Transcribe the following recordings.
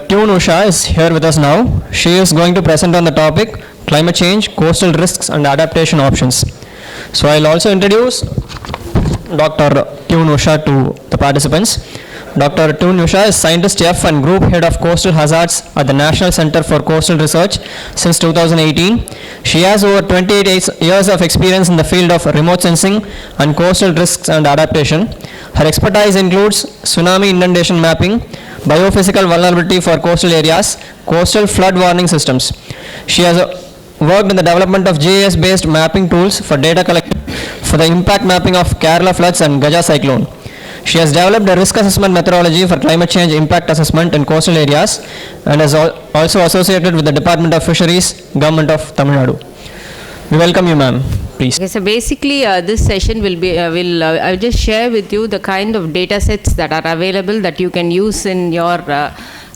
Usha is here with us now. She is going to present on the topic climate change, coastal risks and adaptation options. So I'll also introduce Dr. Usha to the participants. Dr. Usha is Scientist F and Group Head of Coastal Hazards at the National Center for Coastal Research since 2018. She has over 28 years of experience in the field of remote sensing and coastal risks and adaptation. Her expertise includes tsunami inundation mapping, biophysical vulnerability for coastal areas, coastal flood warning systems. She has worked in the development of GIS-based mapping tools for data collection for the impact mapping of Kerala floods and Gaja cyclone. She has developed a risk assessment methodology for climate change impact assessment in coastal areas and is also associated with the Department of Fisheries, Government of Tamil Nadu. We welcome you, ma'am. Please. Okay, so basically this session will be, I'll just share with you the kind of data sets that are available that you can use in your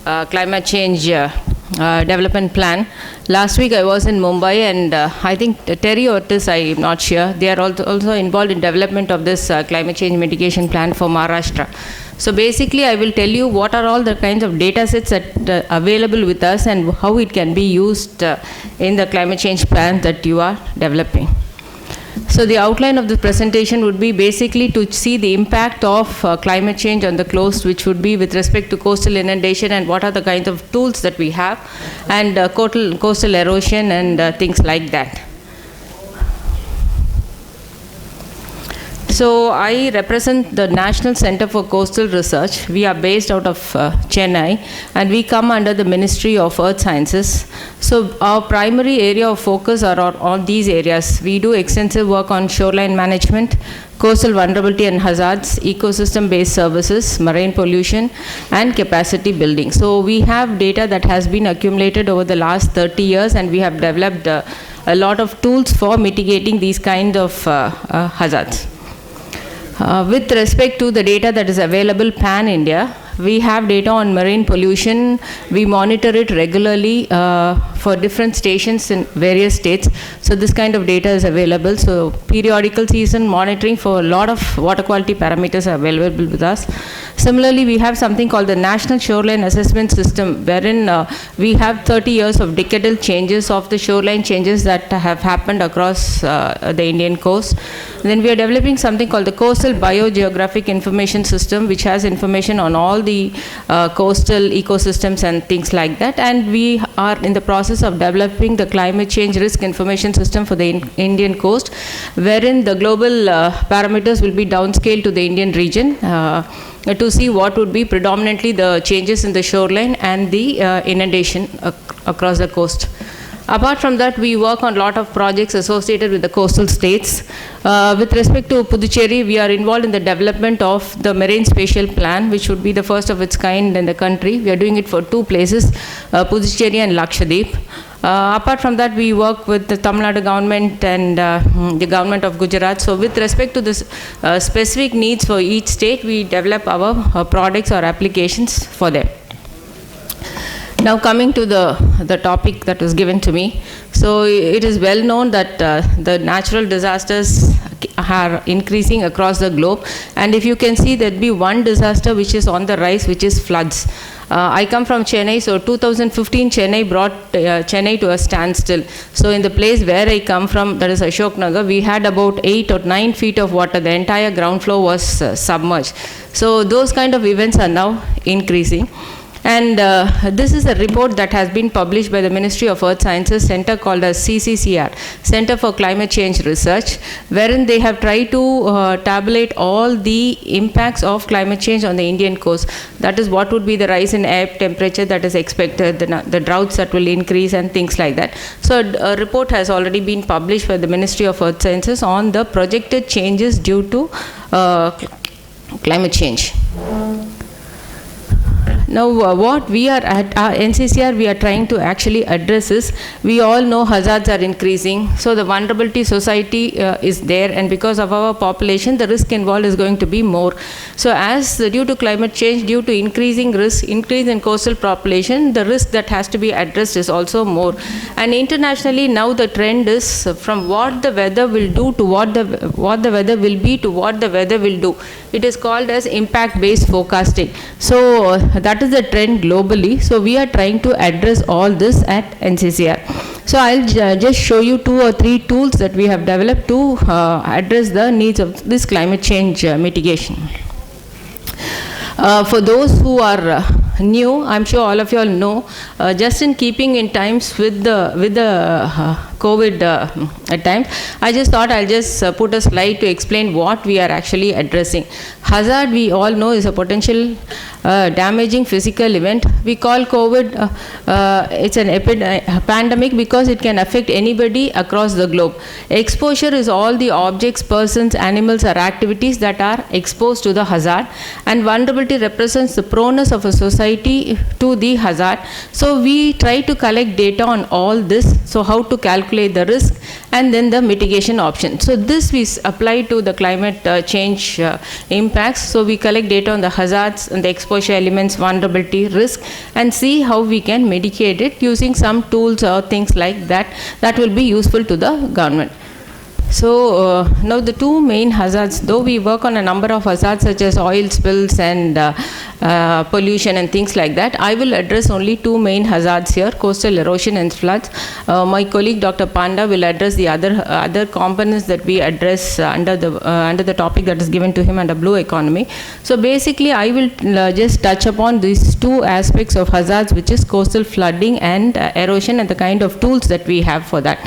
climate change development plan. Last week I was in Mumbai and I think Terry Ortiz, I'm not sure, they are also involved in development of this climate change mitigation plan for Maharashtra. So basically I will tell you what are all the kinds of data sets that available with us and how it can be used in the climate change plan that you are developing. So the outline of the presentation would be basically to see the impact of climate change on the coast, which would be with respect to coastal inundation and what are the kinds of tools that we have, and coastal erosion and things like that. So I represent the National Center for Coastal Research. We are based out of Chennai and we come under the Ministry of Earth Sciences. So our primary area of focus are on these areas. We do extensive work on shoreline management, coastal vulnerability and hazards, ecosystem-based services, marine pollution, and capacity building. So we have data that has been accumulated over the last 30 years and we have developed a lot of tools for mitigating these kind of hazards. With respect to the data that is available pan-India, we have data on marine pollution. We monitor it regularly for different stations in various states. So this kind of data is available. So periodical season monitoring for a lot of water quality parameters are available with us. Similarly, we have something called the National Shoreline Assessment System, wherein we have 30 years of decadal changes of the shoreline changes that have happened across the Indian coast. Then we are developing something called the Coastal Biogeographic Information System, which has information on all the coastal ecosystems and things like that. And we are in the process of developing the Climate Change Risk Information System for the Indian coast, wherein the global parameters will be downscaled to the Indian region to see what would be predominantly the changes in the shoreline and the inundation across the coast. Apart from that, we work on a lot of projects associated with the coastal states. With respect to Puducherry, we are involved in the development of the Marine Spatial Plan, which would be the first of its kind in the country. We are doing it for two places, Puducherry and Lakshadweep. Apart from that, we work with the Tamil Nadu government and the government of Gujarat. So with respect to this specific needs for each state, we develop our products or applications for them. Now coming to the topic that was given to me. So it is well known that the natural disasters are increasing across the globe, and if you can see, there'll be one disaster which is on the rise, which is floods. I come from Chennai, so 2015 Chennai brought Chennai to a standstill. So in the place where I come from, that is Ashok Nagar, we had about 8 or 9 feet of water. The entire ground floor was submerged. So those kind of events are now increasing. And this is a report that has been published by the Ministry of Earth Sciences Center called as CCCR, Center for Climate Change Research, wherein they have tried to tabulate all the impacts of climate change on the Indian coast. That is what would be the rise in air temperature that is expected, the droughts that will increase and things like that. So a report has already been published by the Ministry of Earth Sciences on the projected changes due to climate change. Now, what we are at NCCR, we are trying to actually address is, we all know hazards are increasing, so the vulnerability society is there, and because of our population, the risk involved is going to be more. So as due to climate change, due to increasing risk, increase in coastal population, the risk that has to be addressed is also more. And internationally, now the trend is from what the weather will do to what the weather will be to what the weather will do. It is called as impact-based forecasting. So that that is the trend globally. So we are trying to address all this at NCCR. So I'll just show you 2 or 3 tools that we have developed to address the needs of this climate change mitigation. For those who are new, I'm sure all of you all know, just in keeping in times with the COVID at times, I just thought I'll just put a slide to explain what we are actually addressing. Hazard, we all know, is a potential damaging physical event. We call COVID, it's an pandemic because it can affect anybody across the globe. Exposure is all the objects, persons, animals or activities that are exposed to the hazard, and vulnerability represents the proneness of a society to the hazard. So we try to collect data on all this, so how to calculate the risk and then the mitigation option. So this we apply to the climate change impacts. So we collect data on the hazards and the exposure elements, vulnerability, risk, and see how we can mitigate it using some tools or things like that that will be useful to the government. So now the 2 main hazards, though we work on a number of hazards such as oil spills and pollution and things like that, I will address only 2 main hazards here, coastal erosion and floods. My colleague Dr. Panda will address the other components that we address under the topic that is given to him under blue economy. So basically I will just touch upon these 2 aspects of hazards, which is coastal flooding and erosion, and the kind of tools that we have for that.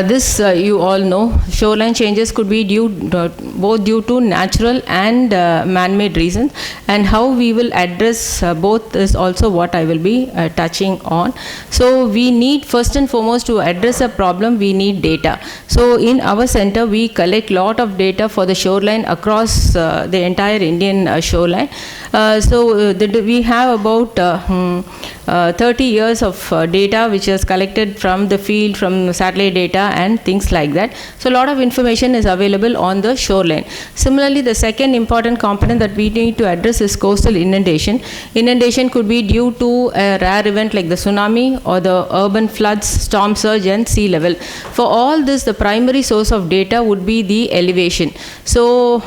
This you all know, shoreline changes could be both due to natural and man-made reasons, and how we will address both is also what I will be touching on. So we need, first and foremost, to address a problem, we need data. So in our center we collect lot of data for the shoreline across the entire Indian shoreline. We have about 30 years of data which is collected from the field, from satellite data and things like that. So a lot of information is available on the shoreline. Similarly, the second important component that we need to address is coastal inundation. Inundation could be due to a rare event like the tsunami or the urban floods, storm surge and sea level. For all this, the primary source of data would be the elevation. So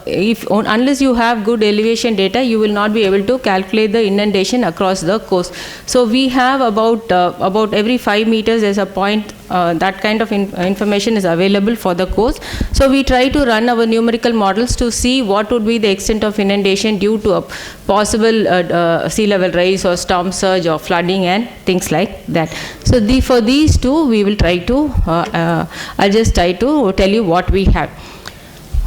unless you have good elevation data, you will not be able to calculate the inundation across the coast. So we have about every 5 meters there's a point that kind of information is available for the coast. So we try to run our numerical models to see what would be the extent of inundation due to a possible sea level rise or storm surge or flooding and things like that. So for these 2 we will try to, I'll just try to tell you what we have.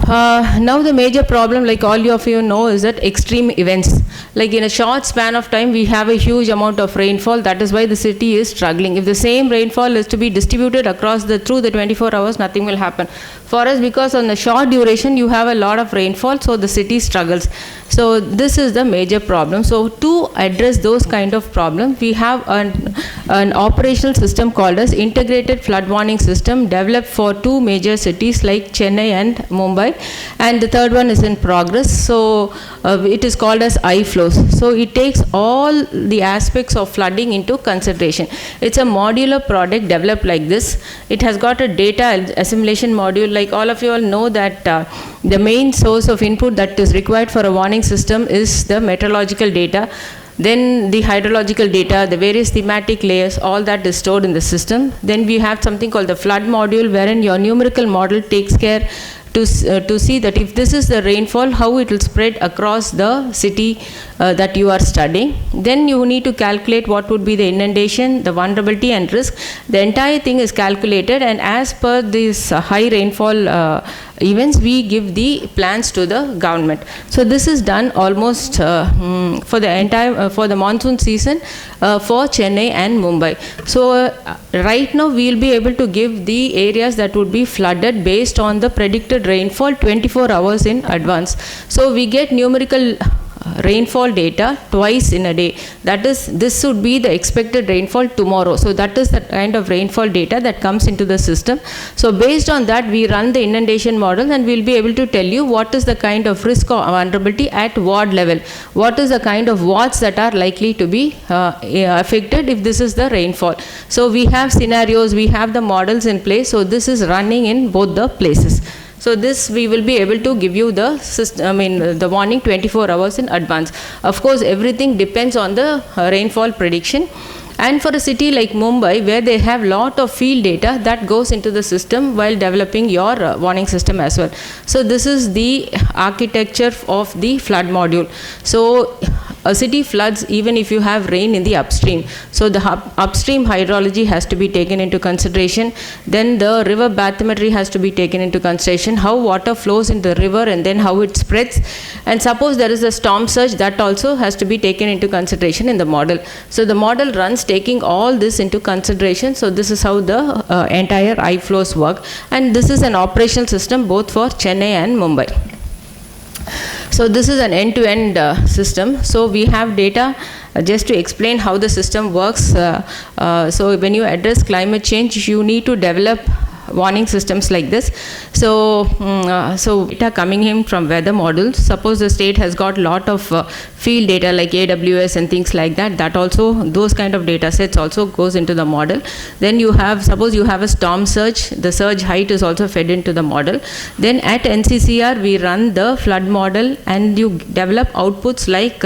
Now the major problem, like all of you know, is that extreme events. Like in a short span of time we have a huge amount of rainfall. That is why the city is struggling. If the same rainfall is to be distributed across through the 24 hours, nothing will happen. For us, because on the short duration you have a lot of rainfall, so the city struggles. So this is the major problem. So to address those kind of problems, we have an operational system called as integrated flood warning system, developed for 2 major cities like Chennai and Mumbai, and the third one is in progress. So it is called as iFlows. So it takes all the aspects of flooding into consideration. It's a modular product developed like this. It has got a data assimilation module. Like all of you all know that the main source of input that is required for a warning system is the meteorological data. Then the hydrological data, the various thematic layers, all that is stored in the system. Then we have something called the flood module, wherein your numerical model takes care to see that if this is the rainfall, how it will spread across the city that you are studying. Then you need to calculate what would be the inundation, the vulnerability and risk. The entire thing is calculated, and as per this high rainfall events, we give the plans to the government. So this is done almost for the entire for the monsoon season for Chennai and Mumbai. So right now we will be able to give the areas that would be flooded based on the predicted rainfall 24 hours in advance. So we get numerical rainfall data twice in a day. That is, this would be the expected rainfall tomorrow. So that is the kind of rainfall data that comes into the system. So based on that, we run the inundation model, and we'll be able to tell you what is the kind of risk or vulnerability at ward level. What is the kind of wards that are likely to be affected if this is the rainfall. So we have scenarios, we have the models in place. So this is running in both the places. So this we will be able to give you the the warning 24 hours in advance. Of course, everything depends on the rainfall prediction. And for a city like Mumbai, where they have lot of field data, that goes into the system while developing your warning system as well. So this is the architecture of the flood module. So a city floods even if you have rain in the upstream. So the upstream hydrology has to be taken into consideration. Then the river bathymetry has to be taken into consideration, how water flows in the river and then how it spreads. And suppose there is a storm surge, that also has to be taken into consideration in the model. So the model runs taking all this into consideration. So this is how the entire I-flows work. And this is an operational system both for Chennai and Mumbai. So this is an end-to-end system. So we have data just to explain how the system works. So when you address climate change, you need to develop warning systems like this. So data coming in from weather models. Suppose the state has got lot of field data like AWS and things like that. That also, those kind of data sets also goes into the model. Then you have, suppose you have a storm surge, the surge height is also fed into the model. Then at NCCR we run the flood model and you develop outputs like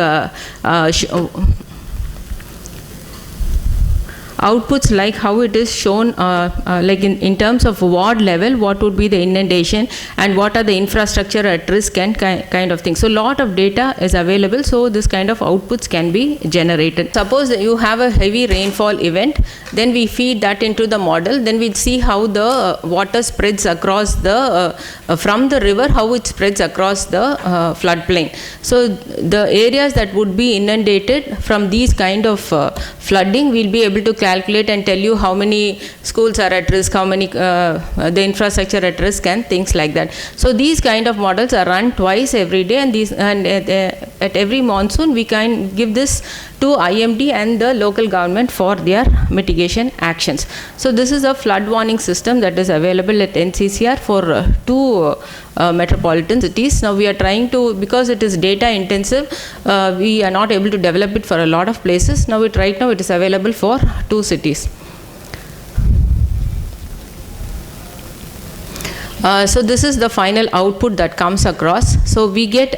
how it is shown, like in terms of ward level, what would be the inundation and what are the infrastructure at risk and kind of thing. So lot of data is available, so this kind of outputs can be generated. Suppose that you have a heavy rainfall event, then we feed that into the model, then we see how the water spreads across the, from the river, how it spreads across the floodplain. So the areas that would be inundated from these kind of flooding, we'll be able to calculate and tell you how many schools are at risk, how many the infrastructure at risk and things like that. So these kind of models are run twice every day, and at every monsoon we can give this to IMD and the local government for their mitigation actions. So this is a flood warning system that is available at NCCR for 2 metropolitan cities. Now we are trying to, because it is data intensive, we are not able to develop it for a lot of places. Now right now it is available for 2 cities. So this is the final output that comes across. So we get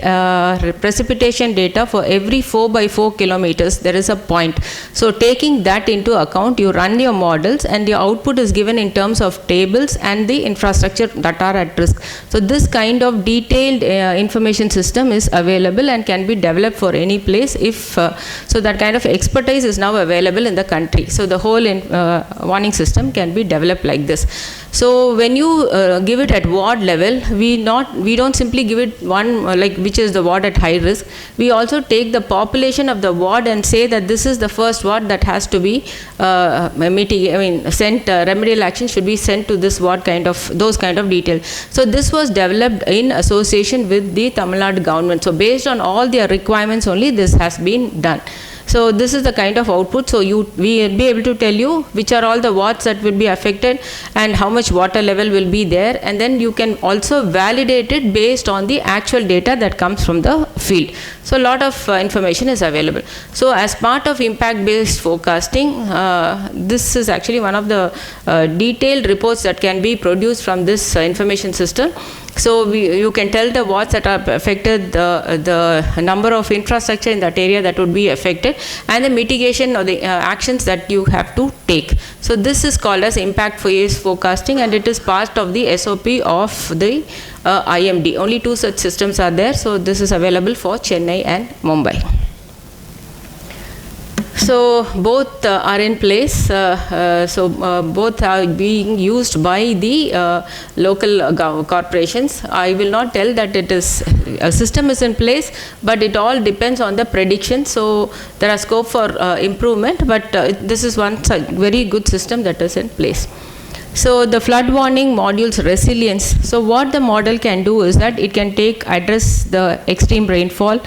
precipitation data for every 4 by 4 kilometers. There is a point. So taking that into account, you run your models and your output is given in terms of tables and the infrastructure that are at risk. So this kind of detailed information system is available and can be developed for any place if, so that kind of expertise is now available in the country. So the whole warning system can be developed like this. So when you give it at ward level, we don't simply give it one like which is the ward at high risk. We also take the population of the ward and say that this is the first ward that has to be sent, remedial action should be sent to this ward, kind of those kind of details. So this was developed in association with the Tamil Nadu government. So based on all their requirements only this has been done. So this is the kind of output. So we will be able to tell you which are all the wards that will be affected and how much water level will be there, and then you can also validate it based on the actual data that comes from the field. So a lot of information is available. So as part of impact based forecasting, this is actually one of the detailed reports that can be produced from this information system. So you can tell the wards that are affected, the number of infrastructure in that area that would be affected, and the mitigation or the actions that you have to take. So this is called as impact-based forecasting, and it is part of the SOP of the IMD. Only 2 such systems are there. So this is available for Chennai and Mumbai. So both are in place. Both are being used by the local corporations. I will not tell that it is a system is in place, but it all depends on the prediction. So there are scope for improvement, but this is one very good system that is in place. So the flood warning module's resilience. So what the model can do is that it can address the extreme rainfall.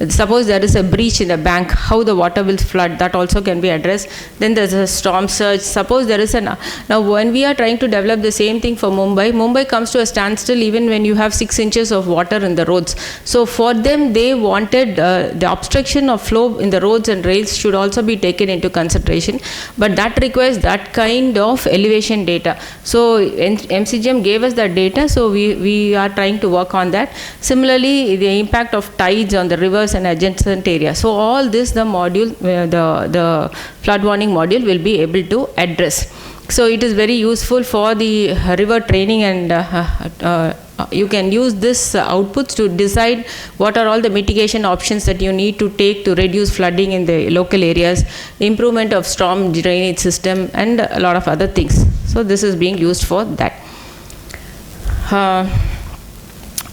Suppose there is a breach in the bank, how the water will flood, that also can be addressed. Then there's a storm surge. Suppose there is now when we are trying to develop the same thing for Mumbai comes to a standstill even when you have 6 inches of water in the roads. So for them, they wanted the obstruction of flow in the roads and rails should also be taken into consideration, but that requires that kind of elevation data. So MCGM gave us that data, so we are trying to work on that. Similarly, the impact of tides on the rivers and adjacent areas. So all this the module, the flood warning module will be able to address. So it is very useful for the river training, and you can use this outputs to decide what are all the mitigation options that you need to take to reduce flooding in the local areas, improvement of storm drainage system, and a lot of other things. So this is being used for that.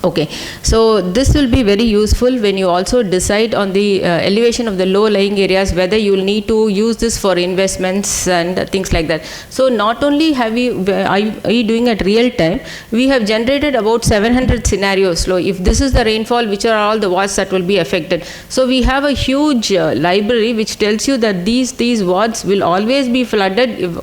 Okay, so this will be very useful when you also decide on the elevation of the low-lying areas, whether you will need to use this for investments and things like that. So not only have are you doing it real time, we have generated about 700 scenarios. So if this is the rainfall, which are all the wards that will be affected. So we have a huge library which tells you that these wards will always be flooded,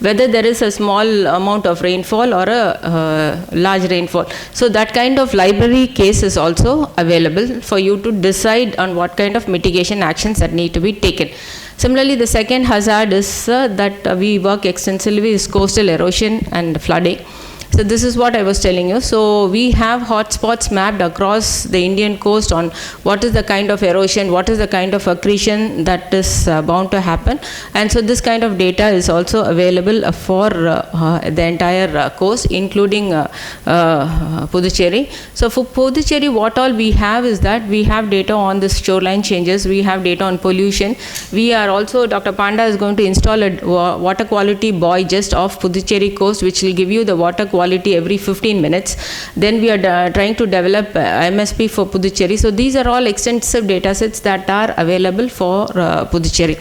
whether there is a small amount of rainfall or a large rainfall. So that kind of library case is also available for you to decide on what kind of mitigation actions that need to be taken. Similarly, the second hazard is that we work extensively is coastal erosion and flooding. So this is what I was telling you. So we have hotspots mapped across the Indian coast on what is the kind of erosion, what is the kind of accretion that is bound to happen. And so this kind of data is also available for the entire coast, including Puducherry. So for Puducherry, what all we have is that we have data on the shoreline changes, we have data on pollution. We are also, Dr. Panda is going to install a water quality buoy just off Puducherry coast, which will give you the water quality every 15 minutes. Then we are trying to develop MSP for Puducherry. So these are all extensive data sets that are available for Puducherry.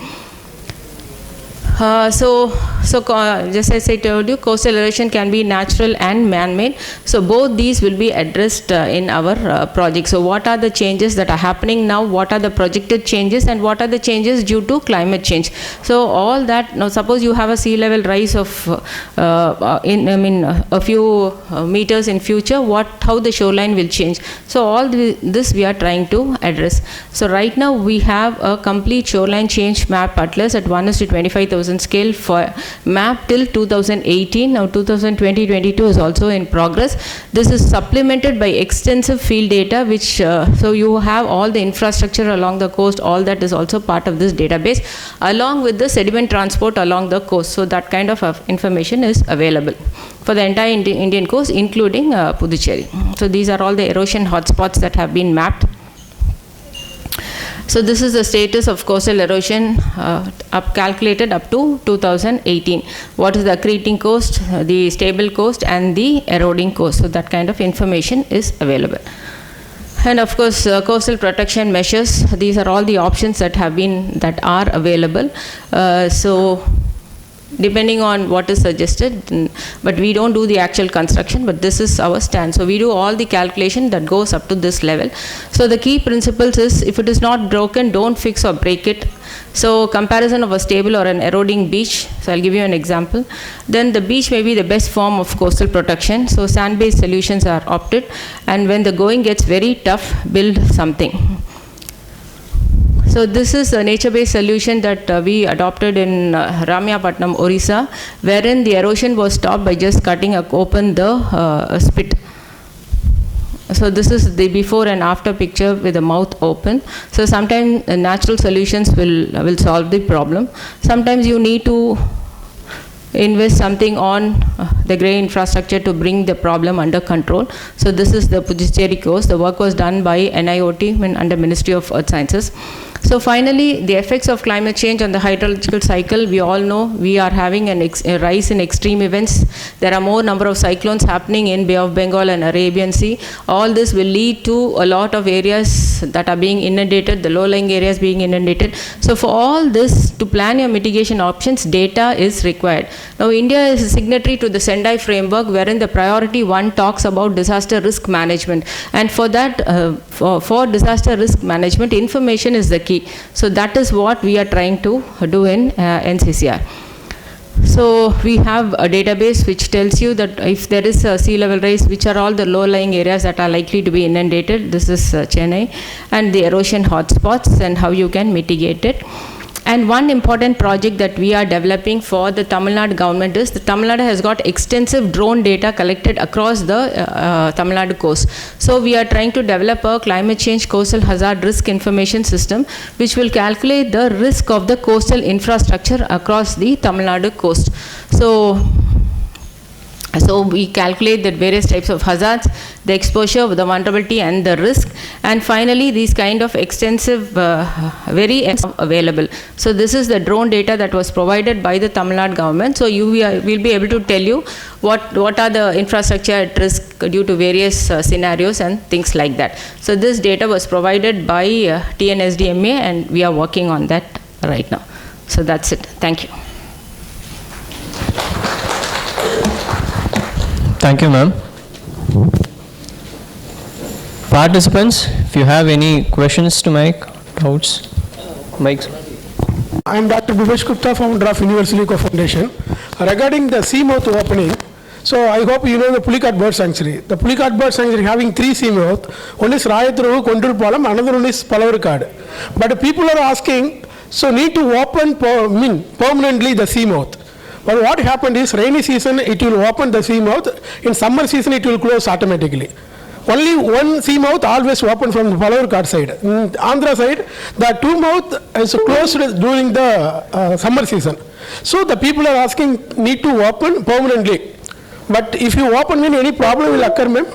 Just as I told you, coastal erosion can be natural and man-made. So both these will be addressed in our project. So what are the changes that are happening now? What are the projected changes, and what are the changes due to climate change? So all that. Now, suppose you have a sea level rise of a few meters in future. How the shoreline will change? So all this we are trying to address. So right now we have a complete shoreline change map atlas at 1:25,000 scale for map till 2018. Now 2020-22 is also in progress. This is supplemented by extensive field data, which so you have all the infrastructure along the coast. All that is also part of this database, along with the sediment transport along the coast. So that kind of information is available for the entire Indian coast, including Puducherry. So these are all the erosion hotspots that have been mapped. So this is the status of coastal erosion calculated up to 2018. What is the accreting coast, the stable coast, and the eroding coast? So that kind of information is available. And of course, coastal protection measures. These are all the options that are available. So depending on what is suggested, but we don't do the actual construction, but this is our stand. So we do all the calculation that goes up to this level. So the key principles is, if it is not broken, don't fix or break it. So comparison of a stable or an eroding beach. So I'll give you an example. Then the beach may be the best form of coastal protection. So sand-based solutions are opted, and when the going gets very tough, build something. So this is a nature-based solution that we adopted in Ramyapatnam, Orissa, wherein the erosion was stopped by just cutting open the spit. So this is the before and after picture with the mouth open. So sometimes natural solutions will solve the problem. Sometimes you need to invest something on the grey infrastructure to bring the problem under control. So this is the Puducherry coast. The work was done by NIOT under Ministry of Earth Sciences. So finally, the effects of climate change on the hydrological cycle. We all know we are having a rise in extreme events. There are more number of cyclones happening in Bay of Bengal and Arabian Sea. All this will lead to a lot of areas that are being inundated, the low-lying areas being inundated. So for all this, to plan your mitigation options, data is required. Now India is a signatory to the Sendai framework, wherein the priority 1 talks about disaster risk management. And for that, for disaster risk management, information is the key. So that is what we are trying to do in NCCR. So we have a database which tells you that if there is a sea level rise, which are all the low-lying areas that are likely to be inundated. This is Chennai, and the erosion hotspots and how you can mitigate it. And one important project that we are developing for the Tamil Nadu government is the Tamil Nadu has got extensive drone data collected across the Tamil Nadu coast. So we are trying to develop a climate change coastal hazard risk information system which will calculate the risk of the coastal infrastructure across the Tamil Nadu coast. So we calculate that various types of hazards, the exposure, the vulnerability and the risk, and finally these kind of extensive very available. So this is the drone data that was provided by the Tamil Nadu government. So we'll be able to tell you what are the infrastructure at risk due to various scenarios and things like that. So this data was provided by TNSDMA and we are working on that right now. So that's it. Thank you. Thank you, ma'am. Participants, if you have any questions to make, doubts, Mike. I am Dr. Bhupesh Gupta, founder of Universal Foundation. Regarding the seamouth opening, so I hope you know the Pulicat Bird Sanctuary. The Pulicat Bird Sanctuary having 3 seamouth. One is Rayaturu, Kondur Palam, another one is Palavarkad. But people are asking, so need to open permanently the seamouth. But what happened is, rainy season it will open the seamouth, in summer season it will close automatically. Only one seamouth always open from the Palavarkad side. In Andhra side, the 2 mouth is closed during the summer season. So the people are asking, need to open permanently. But if you open, any problem will occur, ma'am?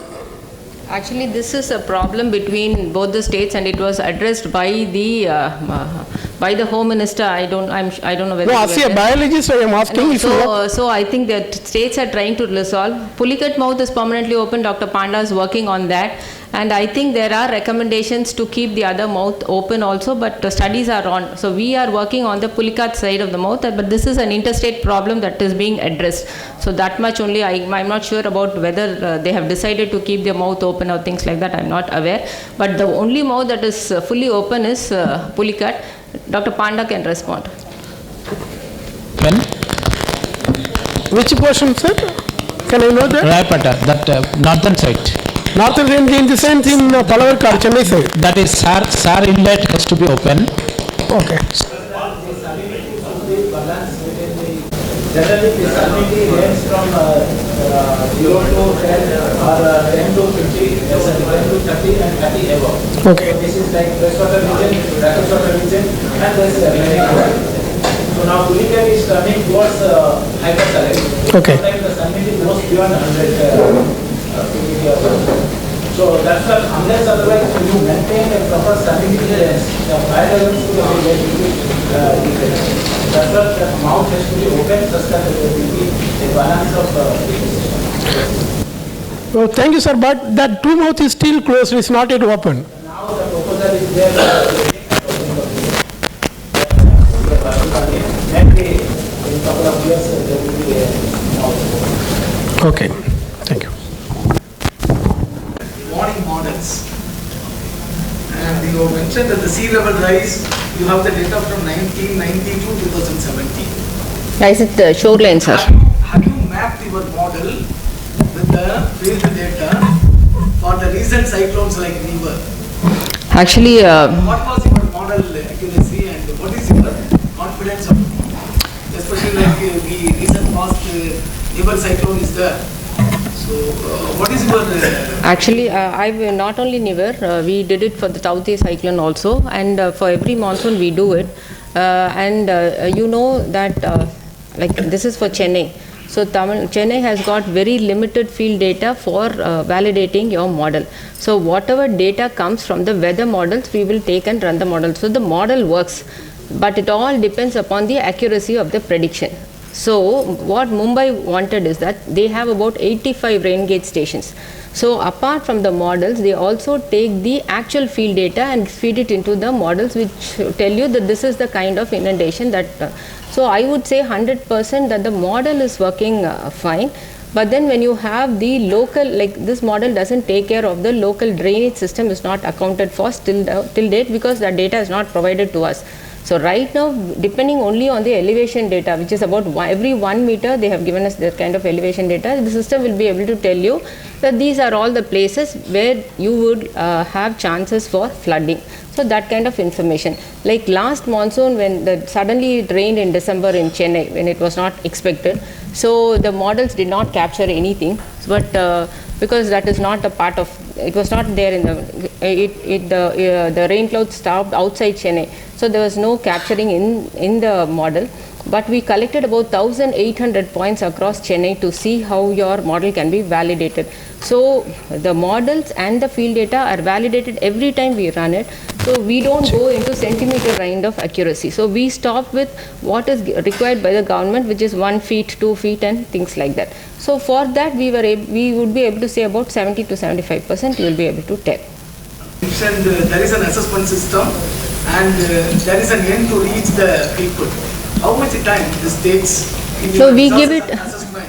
Actually, this is a problem between both the states, and it was addressed by the Home Minister. I don't know whether. No, as a biologist, I am asking. No, so I think that states are trying to resolve. Pulicat mouth is permanently open. Dr. Panda is working on that, and I think there are recommendations to keep the other mouth open also. But the studies are on. So we are working on the Pulicat side of the mouth, but this is an interstate problem that is being addressed. So that much only. I'm not sure about whether they have decided to keep their mouth open or things like that. I'm not aware. But the only mouth that is fully open is Pulicat. Dr. Panda can respond. When? Which portion, sir? Can I know that? Rayapata, that northern side. Northern range in the sense in Palavarkad, Chennai side. That is SAR inlet has to be open. Okay. Generally, the salinity range from 0 to 10 or 10 to 50, 10 to 30 and 30 above. Okay. So this is like freshwater region, brackish water region, and this many water region. So now Pulicat is turning towards hypersalinity. Okay. Sometimes the salinity goes beyond 100 So that's what, unless otherwise you maintain a proper salinity range, the fire levels will be very different. That's what the mouth has to be open such that there will be a balance of ecosystem. Well, thank you, sir. But that 2 mouth is still closed. It's not yet open. Now the proposal is there. Maybe in a couple of years there will be a mouth. Okay. Thank you. Warning models, and you mentioned that the sea level rise, you have the data from 1990 to 2017. Is it Shoreline, sir? Have you mapped your model with the field data for the recent cyclones like River? Actually, What was your model accuracy and what is your confidence of the model? Especially like the recent past River cyclone is there. So, what is your... Actually, I've not only Niver, we did it for the Tauktae cyclone also, and for every monsoon we do it. You know that, like this is for Chennai. So Chennai has got very limited field data for validating your model. So whatever data comes from the weather models, we will take and run the model. So the model works, but it all depends upon the accuracy of the prediction. So what Mumbai wanted is that they have about 85 rain gauge stations. So apart from the models, they also take the actual field data and feed it into the models, which tell you that this is the kind of inundation that. So I would say 100% that the model is working fine. But then when you have the local, like this model doesn't take care of the local drainage system, is not accounted for till date because that data is not provided to us. So right now, depending only on the elevation data, which is about every 1 meter, they have given us that kind of elevation data. The system will be able to tell you that these are all the places where you would have chances for flooding. So that kind of information. Like last monsoon, when suddenly it rained in December in Chennai, when it was not expected. So the models did not capture anything, but because that is not a part of, it was not there in the rain clouds stopped outside Chennai. So there was no capturing in the model. But we collected about 1,800 points across Chennai to see how your model can be validated. So the models and the field data are validated every time we run it. So we don't go into centimeter kind of accuracy. So we stop with what is required by the government, which is 1 feet, 2 feet and things like that. So for that we would be able to say about 70 to 75% you will be able to tell. And there is an assessment system and there is an end to reach the people. How much time this takes? So we give it assessment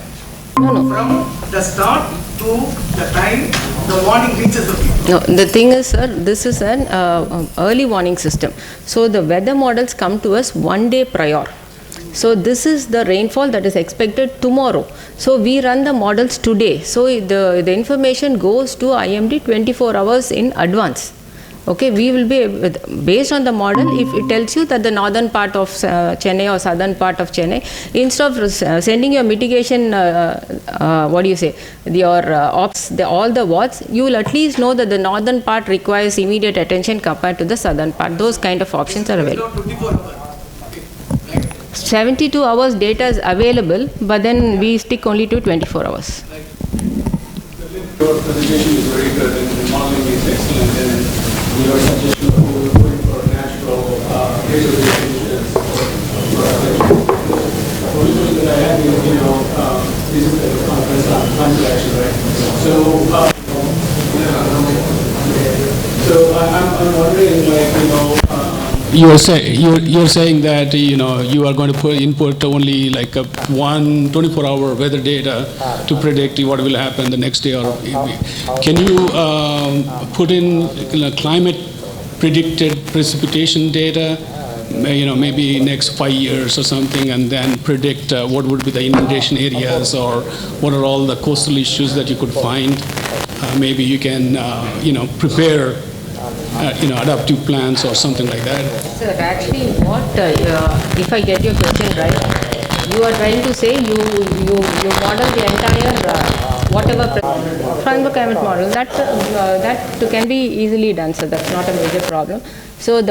from the start to the time the warning reaches the people. No, the thing is, sir, this is an early warning system. So the weather models come to us 1 day prior. So this is the rainfall that is expected tomorrow. So we run the models today. So the information goes to IMD 24 hours in advance. Okay, we will be, based on the model, if it tells you that the northern part of Chennai or southern part of Chennai, instead of sending your mitigation, your ops, all the watts, you will at least know that the northern part requires immediate attention compared to the southern part. Those kind of options are available. 24 hours. 72 hours data is available, but then we stick only to 24 hours. Your presentation is very good and the modeling is excellent and your suggestion of going for natural hydrological the only question that I have is, this is the conference on climate action, right? So I'm wondering, You're saying that you are going to input only like a 24-hour weather data to predict what will happen the next day, or can you put in climate predicted precipitation data, maybe next 5 years or something, and then predict what would be the inundation areas or what are all the coastal issues that you could find? Maybe you can prepare adaptive plans or something like that. Sir, actually what, if I get your question right, you are trying to say you model the entire framework climate model. That can be easily done, so that's not a major problem. So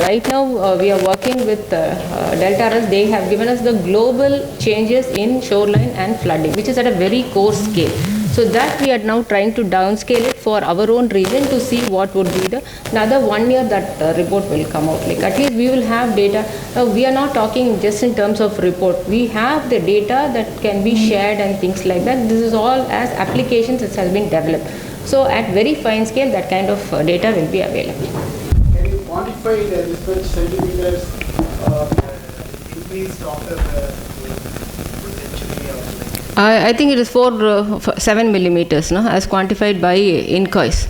right now we are working with Delta RS. They have given us the global changes in shoreline and flooding, which is at a very coarse scale. So that we are now trying to downscale it for our own region to see what would be another 1 year that report will come out. Like at least we will have data. Now we are not talking just in terms of report. We have the data that can be shared and things like that. This is all as applications that has been developed. So at very fine scale, that kind of data will be available. Can you quantify this much centimeters increased after the I think it is 7 millimeters, as quantified by INCOIS.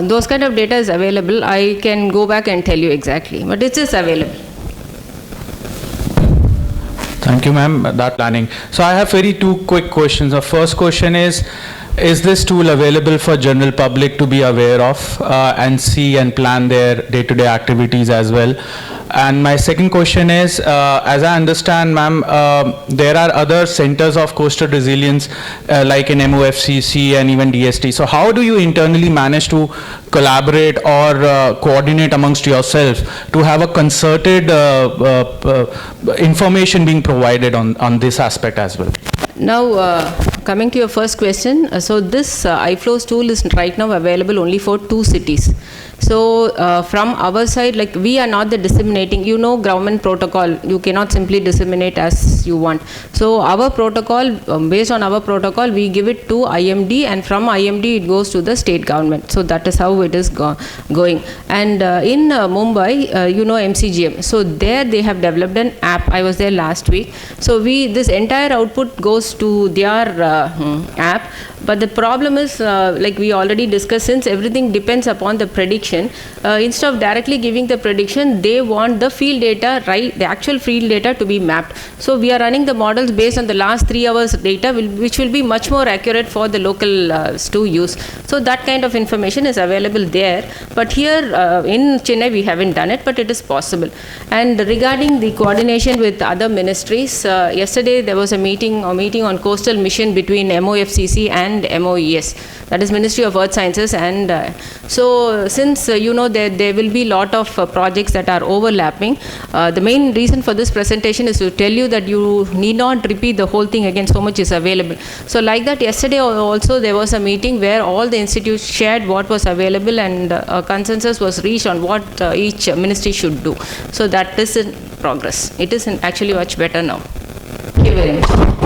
Those kind of data is available. I can go back and tell you exactly, but it is available. Thank you, ma'am, that planning. So I have two quick questions. The first question is this tool available for general public to be aware of and see and plan their day-to-day activities as well? And my second question is, as I understand, ma'am, there are other centers of coastal resilience like in MOFCC and even DST. So how do you internally manage to collaborate or coordinate amongst yourself to have a concerted information being provided on this aspect as well? Now, coming to your first question, so this iFlows tool is right now available only for 2 cities. So from our side, like we are not the disseminating, government protocol, you cannot simply disseminate as you want. So our protocol, based on our protocol, we give it to IMD, and from IMD it goes to the state government. So that is how it is going. And in Mumbai, MCGM, so there they have developed an app. I was there last week. So this entire output goes to their app. But the problem is, like we already discussed, since everything depends upon the prediction, instead of directly giving the prediction, they want the field data, right, the actual field data to be mapped. So we are running the models based on the last 3 hours data, which will be much more accurate for the local to use. So that kind of information is available there. But here in Chennai, we haven't done it, but it is possible. And regarding the coordination with other ministries, yesterday there was a meeting on coastal mission between MOFCC and MOES, that is Ministry of Earth Sciences. And so since there will be lot of projects that are overlapping, the main reason for this presentation is to tell you that you need not repeat the whole thing again, so much is available. So like that, yesterday also there was a meeting where all the institutes shared what was available, and a consensus was reached on what each ministry should do. So that is in progress. It is actually much better now. Thank you very much.